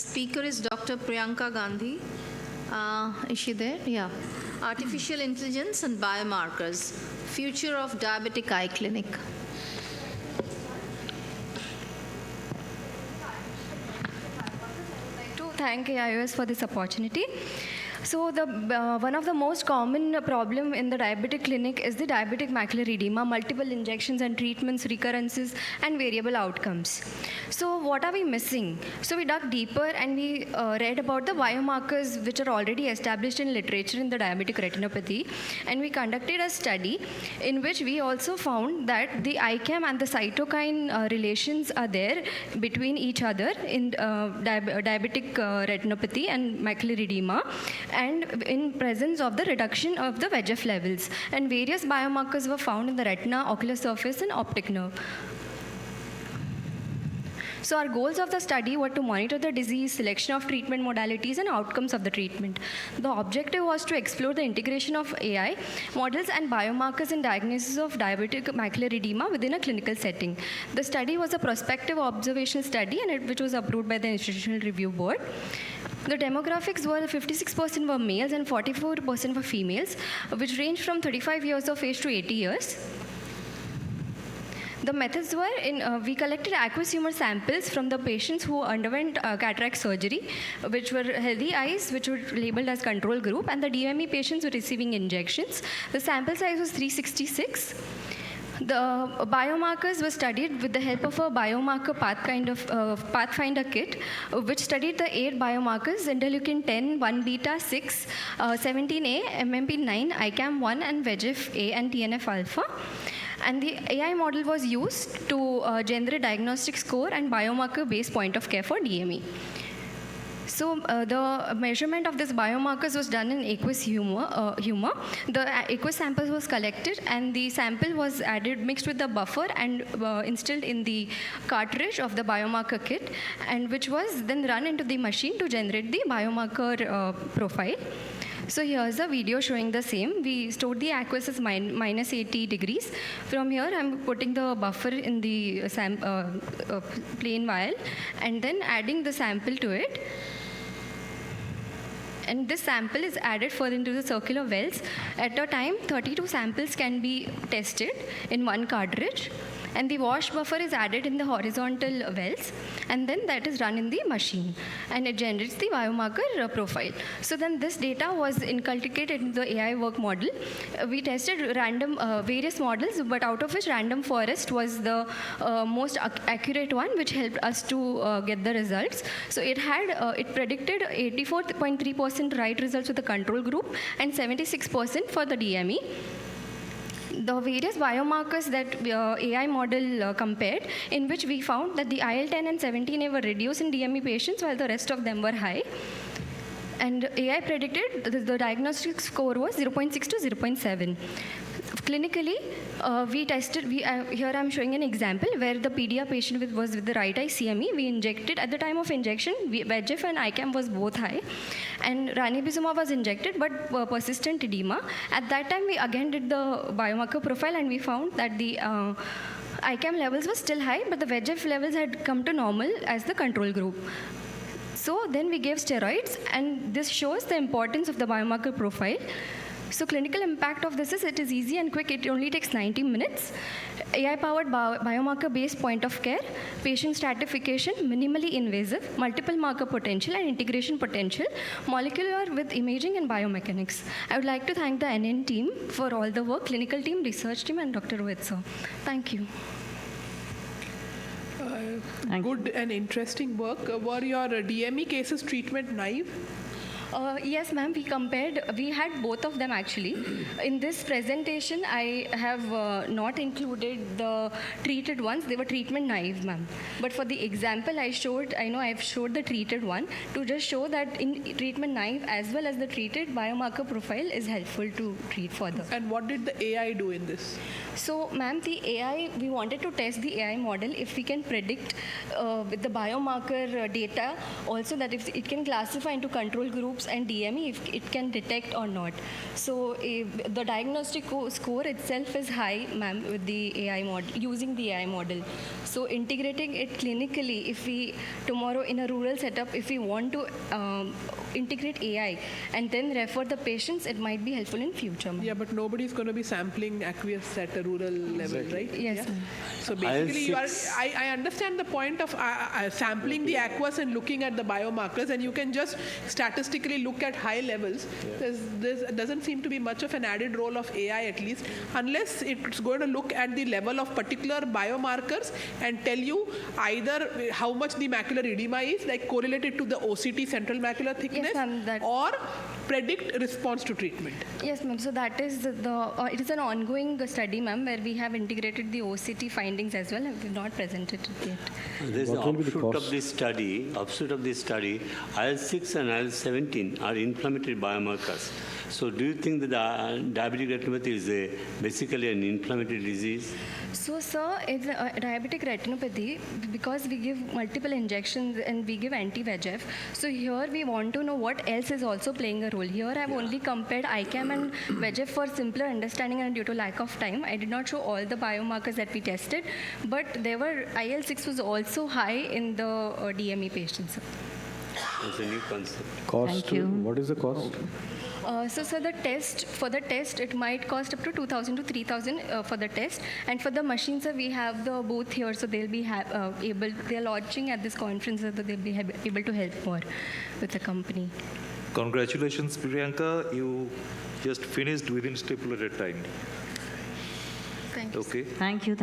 Speaker is Dr. Priyanka Gandhi. Is she there? Yeah. Artificial Intelligence and Biomarkers, Future of Diabetic Eye Clinic. To thank AIOS for this opportunity. So one of the most common problem in the diabetic clinic is the diabetic macular edema, multiple injections and treatments, recurrences, and variable outcomes. So what are we missing? So we dug deeper and we read about the biomarkers which are already established in literature in the diabetic retinopathy. And we conducted a study in which we also found that the ICAM and the cytokine relations are there between each other in diabetic retinopathy and macular edema, and in presence of the reduction of the VEGF levels. And various biomarkers were found in the retina, ocular surface, and optic nerve. So our goals of the study were to monitor the disease, selection of treatment modalities, and outcomes of the treatment. The objective was to explore the integration of AI models and biomarkers in diagnosis of diabetic macular edema within a clinical setting. The study was a prospective observational study which was approved by the Institutional Review Board. The demographics were 56% were males and 44% were females, which ranged from 35 years of age to 80 years. The methods were, we collected aqueous humor samples from the patients who underwent cataract surgery, which were healthy eyes, which were labeled as control group, and the DME patients were receiving injections. The sample size was 366. The biomarkers were studied with the help of a biomarker pathfinder kit, which studied the 8 biomarkers: interleukin 10, 1 beta, 6, 17A, MMP9, ICAM1, and VEGF-A and TNF alpha. And the AI model was used to generate diagnostic score and biomarker-based point of care for DME. So the measurement of this biomarkers was done in aqueous humor. The aqueous samples was collected, and the sample was mixed with the buffer and instilled in the cartridge of the biomarker kit, and which was then run into the machine to generate the biomarker profile. So here's a video showing the same. We stored the aqueous as minus 80 degrees. From here, I'm putting the buffer in the plain vial, and then adding the sample to it. And this sample is added further into the circular wells. At a time, 32 samples can be tested in one cartridge. And the wash buffer is added in the horizontal wells, and then that is run in the machine, and it generates the biomarker profile. So then this data was inculcated in the AI work model. We tested random various models, but out of which random forest was the most accurate one, which helped us to get the results. So it predicted 84.3% right results for the control group and 76% for the DME. The various biomarkers that AI model compared, in which we found that the IL-10 and 17A were reduced in DME patients while the rest of them were high. And AI predicted the diagnostic score was 0.6 to 0.7. Clinically, we tested, here I'm showing an example where the PDA patient was with the right eye CME. We injected, at the time of injection, VEGF and ICAM was both high. And ranibizumab was injected, but persistent edema. At that time, we again did the biomarker profile, and we found that the ICAM levels were still high, but the VEGF levels had come to normal as the control group. So then we gave steroids, and this shows the importance of the biomarker profile. So clinical impact of this is it is easy and quick. It only takes 90 minutes. AI-powered biomarker-based point of care, patient stratification, minimally invasive, multiple marker potential and integration potential, molecular with imaging and biomechanics. I would like to thank the NN team for all the work, clinical team, research team, and Dr. Rohit sir. Thank you. Good and interesting work. Were your DME cases treatment naive? Yes, ma'am, we had both of them actually. In this presentation, I have not included the treated ones. They were treatment naive, ma'am. But for the example I've showed the treated one to just show that in treatment naive as well as the treated, biomarker profile is helpful to treat further. And what did the AI do in this? So, ma'am, the AI, we wanted to test the AI model if we can predict with the biomarker data also that if it can classify into control groups groups and DME if it can detect or not. So the diagnostic score itself is high, ma'am, with the AI model, using the AI model. So integrating it clinically, if we tomorrow in a rural setup, if we want to integrate AI and then refer the patients, it might be helpful in future, ma'am. Yeah, but nobody's going to be sampling aqueous at a rural level, right? Yes, Yeah. ma'am. So basically, I understand the point of sampling the aqueous and looking at the biomarkers, and you can just statistically look at high levels. There doesn't seem to be much of an added role of AI, at least, unless it's going to look at the level of particular biomarkers and tell you either how much the macular edema is, like correlated to the OCT, central macular thickness, ma'am, or predict response to treatment. Yes, ma'am. So that is it is an ongoing study, ma'am, where we have integrated the OCT findings as well, and we have not presented it yet. There's an offshoot of this study. IL-6 and IL-17 are inflammatory biomarkers. So do you think that diabetic retinopathy is basically an inflammatory disease? So, sir, it's diabetic retinopathy, because we give multiple injections and we give anti-VEGF. So here we want to know what else is also playing a role. Here I've only compared ICAM and VEGF for simpler understanding, and due to lack of time, I did not show all the biomarkers that we tested. But there were IL-6 was also high in the DME patients. It's a new concept. Cost? Thank you. What is the cost? So, sir, for the test, it might cost up to 2,000 to 3,000 for the test. And for the machines, sir, we have the booth here, so they'll be they're launching at this conference, so that they'll be able to help more with the company. Congratulations, Priyanka. You just finished within stipulated time. Thank you. Okay. Thank you.